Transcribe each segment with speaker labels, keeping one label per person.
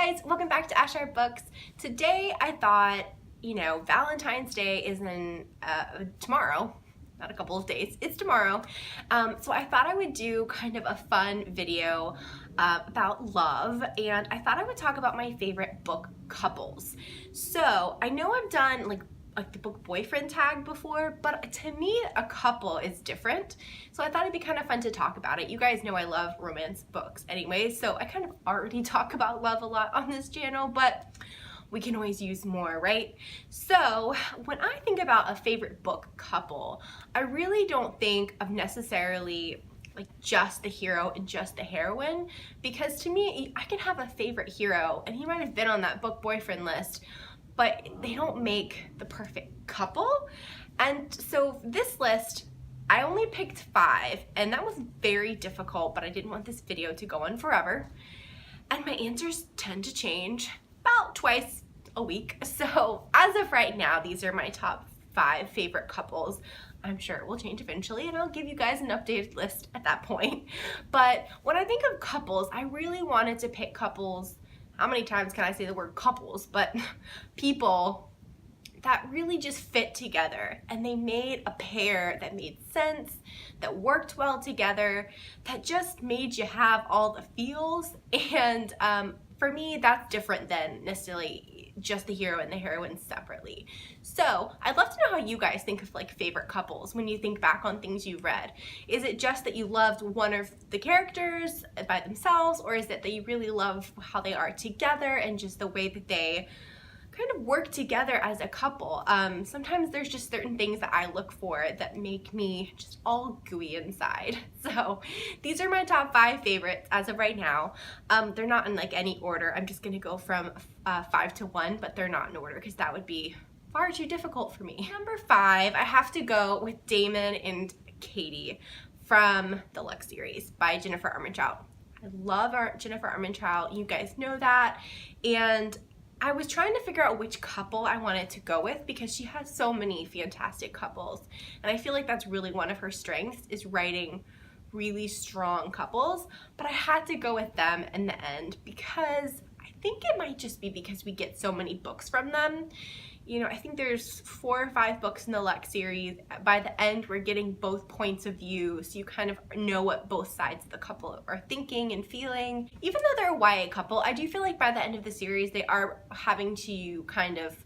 Speaker 1: guys, welcome back to Ashar Books. Today I thought, Valentine's Day is in tomorrow, not a couple of days, it's tomorrow. So I thought I would do kind of a fun video about love, and I thought I would talk about my favorite book couples. So I know I've done like the book boyfriend tag before, but to me a couple is different, so I thought it'd be kind of fun to talk about it. You guys know I love romance books anyway, so I kind of already talk about love a lot on this channel, but we can always use more, right? So when I think about a favorite book couple, I really don't think of necessarily like just the hero and just the heroine, because to me I can have a favorite hero and he might have been on that book boyfriend list, but they don't make the perfect couple. And so this list, I only picked 5, and that was very difficult, but I didn't want this video to go on forever. And my answers tend to change about twice a week. So as of right now, these are my top 5 favorite couples. I'm sure it will change eventually, and I'll give you guys an updated list at that point. But when I think of couples, I really wanted to pick couples. How many times can I say the word couples? But people that really just fit together, and they made a pair that made sense, that worked well together, that just made you have all the feels. And for me, that's different than necessarily just the hero and the heroine separately. So I'd love to know how you guys think of like favorite couples when you think back on things you've read. Is it just that you loved one of the characters by themselves, or is it that you really love how they are together and just the way that they kind of work together as a couple? Sometimes there's just certain things that I look for that make me just all gooey inside. So these are my top 5 favorites as of right now. They're not in like any order. I'm just gonna go from 5 to 1, but they're not in order because that would be far too difficult for me. Number 5, I have to go with Damon and Katie from the Lux series by Jennifer Armentrout. I love Jennifer Armentrout, you guys know that, and I was trying to figure out which couple I wanted to go with because she has so many fantastic couples, and I feel like that's really one of her strengths, is writing really strong couples. But I had to go with them in the end because I think it might just be because we get so many books from them. I think there's 4 or 5 books in the Lux series. By the end, we're getting both points of view, so you kind of know what both sides of the couple are thinking and feeling. Even though they're a YA couple, I do feel like by the end of the series, they are having to kind of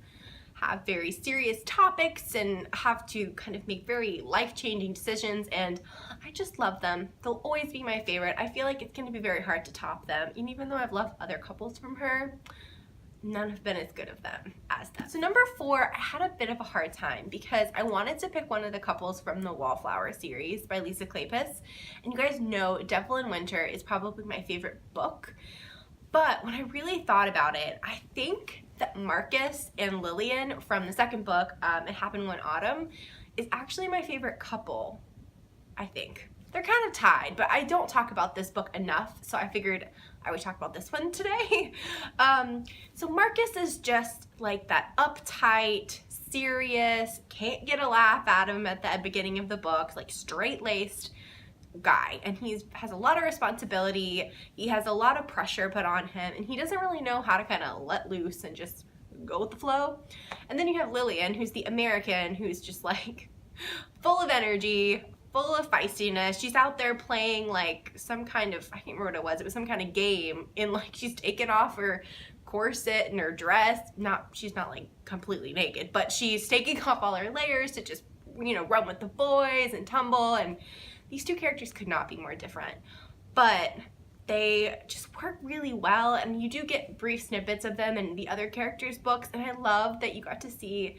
Speaker 1: have very serious topics and have to kind of make very life-changing decisions, and I just love them. They'll always be my favorite. I feel like it's going to be very hard to top them, and even though I've loved other couples from her, none have been as good of them as them. So number 4, I had a bit of a hard time because I wanted to pick one of the couples from the Wallflower series by Lisa Kleypas. And you guys know Devil in Winter is probably my favorite book. But when I really thought about it, I think that Marcus and Lillian from the second book, It Happened One Autumn, is actually my favorite couple, I think. They're kind of tied, but I don't talk about this book enough, so I figured I would talk about this one today. So Marcus is just like that uptight, serious, can't get a laugh out of him at the beginning of the book, like straight-laced guy, and he has a lot of responsibility, he has a lot of pressure put on him, and he doesn't really know how to kind of let loose and just go with the flow. And then you have Lillian, who's the American, who's just like full of energy, full of feistiness. She's out there playing like some kind of, I can't remember what it was some kind of game, and like she's taken off her corset and her dress. She's not like completely naked, but she's taking off all her layers to just, run with the boys and tumble, and these 2 characters could not be more different. But they just work really well, and you do get brief snippets of them in the other characters' books, and I love that you got to see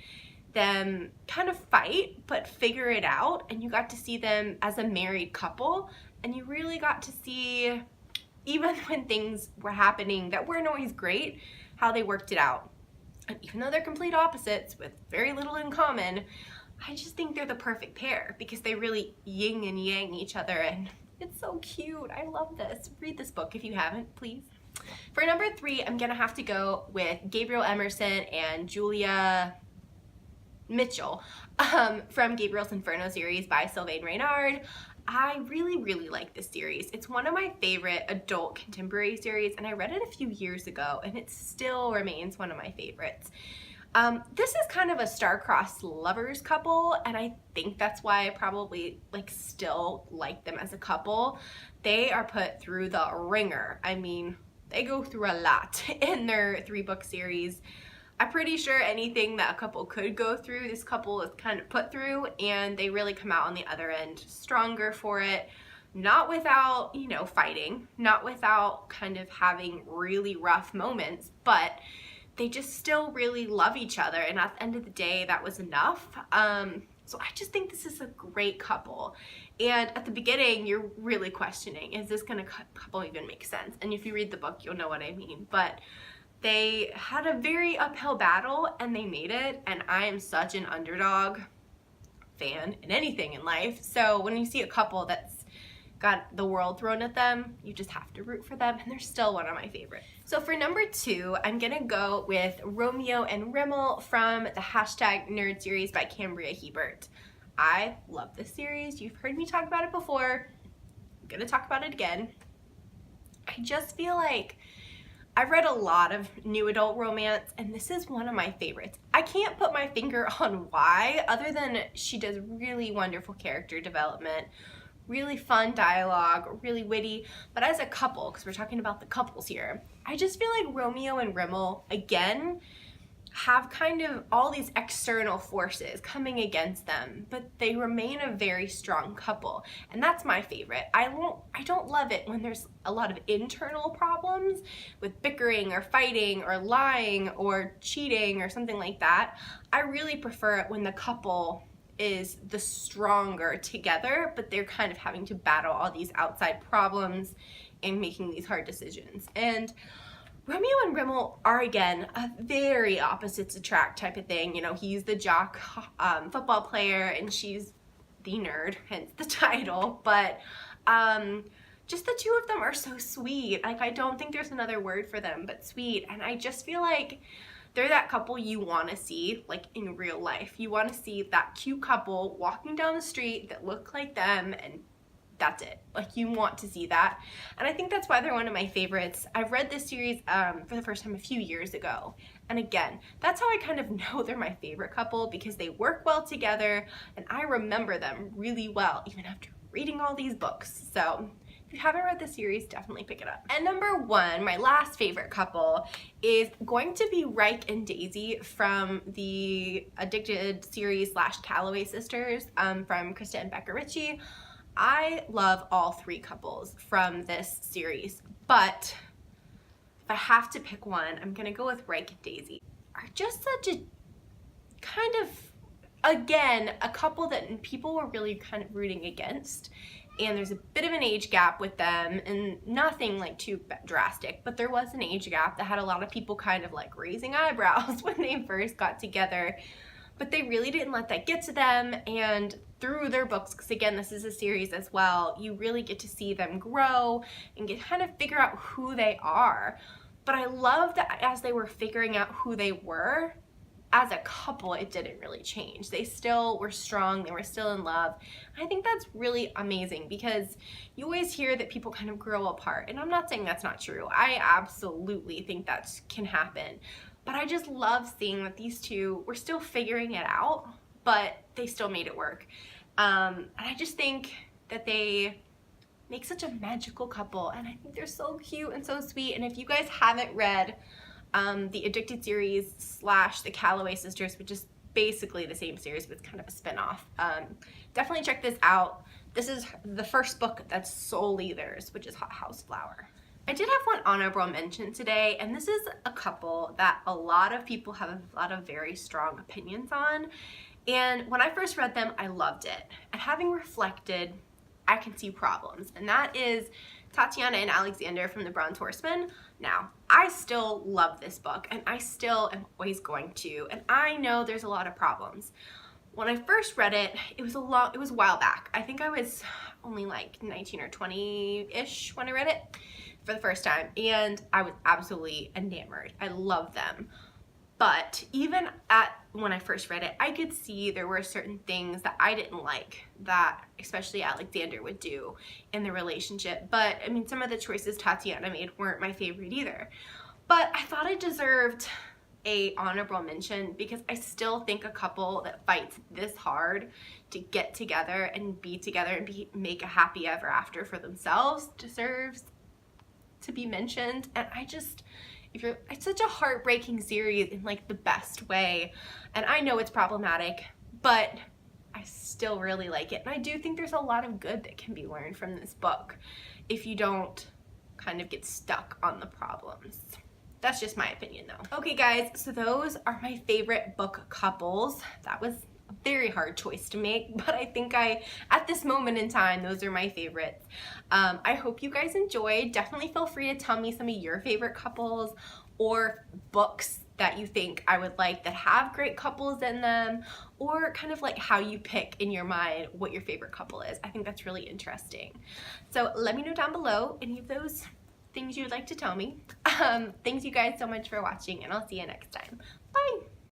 Speaker 1: them kind of fight but figure it out, and you got to see them as a married couple, and you really got to see, even when things were happening that weren't always great, how they worked it out. And even though they're complete opposites with very little in common, I just think they're the perfect pair because they really yin and yang each other, and it's so cute. I love this. Read this book if you haven't, please. For number 3, I'm gonna have to go with Gabriel Emerson and Julia Mitchell from Gabriels Inferno series by Sylvain Reynard. I really, really like this series. It's one of my favorite adult contemporary series, and I read it a few years ago, and it still remains one of my favorites. This is kind of a star-crossed lovers couple, and I think that's why I probably still like them as a couple. They are put through the ringer. I mean, they go through a lot in their 3-book series. I'm pretty sure anything that a couple could go through, this couple is kind of put through, and they really come out on the other end stronger for it. Not without, you know, fighting, not without kind of having really rough moments, but they just still really love each other, and at the end of the day, that was enough. So I just think this is a great couple. And at the beginning, you're really questioning, is this couple even make sense? And if you read the book, you'll know what I mean. But they had a very uphill battle, and they made it, and I am such an underdog fan in anything in life. So when you see a couple that's got the world thrown at them, you just have to root for them, and they're still one of my favorites. So for number 2, I'm gonna go with Romeo and Rimmel from the #Nerd series by Cambria Hebert. I love this series. You've heard me talk about it before. I'm gonna talk about it again. I just feel like I've read a lot of new adult romance, and this is one of my favorites. I can't put my finger on why, other than she does really wonderful character development, really fun dialogue, really witty. But as a couple, because we're talking about the couples here, I just feel like Romeo and Rimmel, again, have kind of all these external forces coming against them, but they remain a very strong couple, and that's my favorite. I don't love it when there's a lot of internal problems with bickering or fighting or lying or cheating or something like that. I really prefer it when the couple is the stronger together, but they're kind of having to battle all these outside problems and making these hard decisions. And Romeo and Rimmel are, again, a very opposites attract type of thing. You know, he's the jock football player, and she's the nerd, hence the title. But just the two of them are so sweet. Like, I don't think there's another word for them but sweet. And I just feel like they're that couple you want to see, like, in real life. You want to see that cute couple walking down the street that look like them, and that's it. Like, you want to see that. And I think that's why they're one of my favorites. I've read this series for the first time a few years ago. And again, that's how I kind of know they're my favorite couple, because they work well together, and I remember them really well, even after reading all these books. So if you haven't read the series, definitely pick it up. And number 1, my last favorite couple, is going to be Reich and Daisy from the Addictive Series / Calloway Sisters from Krista and Becca Ritchie. I love all 3 couples from this series, but if I have to pick one, I'm gonna go with Reich and Daisy. Are just such a kind of, again, a couple that people were really kind of rooting against, and there's a bit of an age gap with them, and nothing like too drastic, but there was an age gap that had a lot of people kind of like raising eyebrows when they first got together. But they really didn't let that get to them, and through their books, because again, this is a series as well, you really get to see them grow and kind of figure out who they are. But I love that as they were figuring out who they were, as a couple, it didn't really change. They still were strong, they were still in love. I think that's really amazing, because you always hear that people kind of grow apart, and I'm not saying that's not true. I absolutely think that can happen. But I just love seeing that these two were still figuring it out, but they still made it work. And I just think that they make such a magical couple, and I think they're so cute and so sweet. And if you guys haven't read the Addicted Series / the Calloway Sisters, which is basically the same series, but it's kind of a spin-off, definitely check this out. This is the first book that's solely theirs, which is Hot House Flower. I did have one honorable mention today, and this is a couple that a lot of people have a lot of very strong opinions on. And when I first read them, I loved it. And having reflected, I can see problems. And that is Tatiana and Alexander from the Bronze Horsemen. Now, I still love this book, and I still am always going to. And I know there's a lot of problems. When I first read it, it was a while back. I think I was only like 19 or 20-ish when I read it for the first time, and I was absolutely enamored. I love them. But even when I first read it, I could see there were certain things that I didn't like that especially Alexander would do in the relationship. But I mean, some of the choices Tatiana made weren't my favorite either. But I thought it deserved a honorable mention because I still think a couple that fights this hard to get together and be together and make a happy ever after for themselves deserves to be mentioned. And it's such a heartbreaking series in like the best way, and I know it's problematic, but I still really like it. And I do think there's a lot of good that can be learned from this book if you don't kind of get stuck on the problems. That's just my opinion though. Okay guys, so those are my favorite book couples. That was a very hard choice to make, but I think at this moment in time, those are my favorites. I hope you guys enjoyed. Definitely feel free to tell me some of your favorite couples or books that you think I would like that have great couples in them, or kind of like how you pick in your mind what your favorite couple is. I think that's really interesting. So let me know down below any of those things you would like to tell me. Thanks you guys so much for watching, and I'll see you next time. Bye!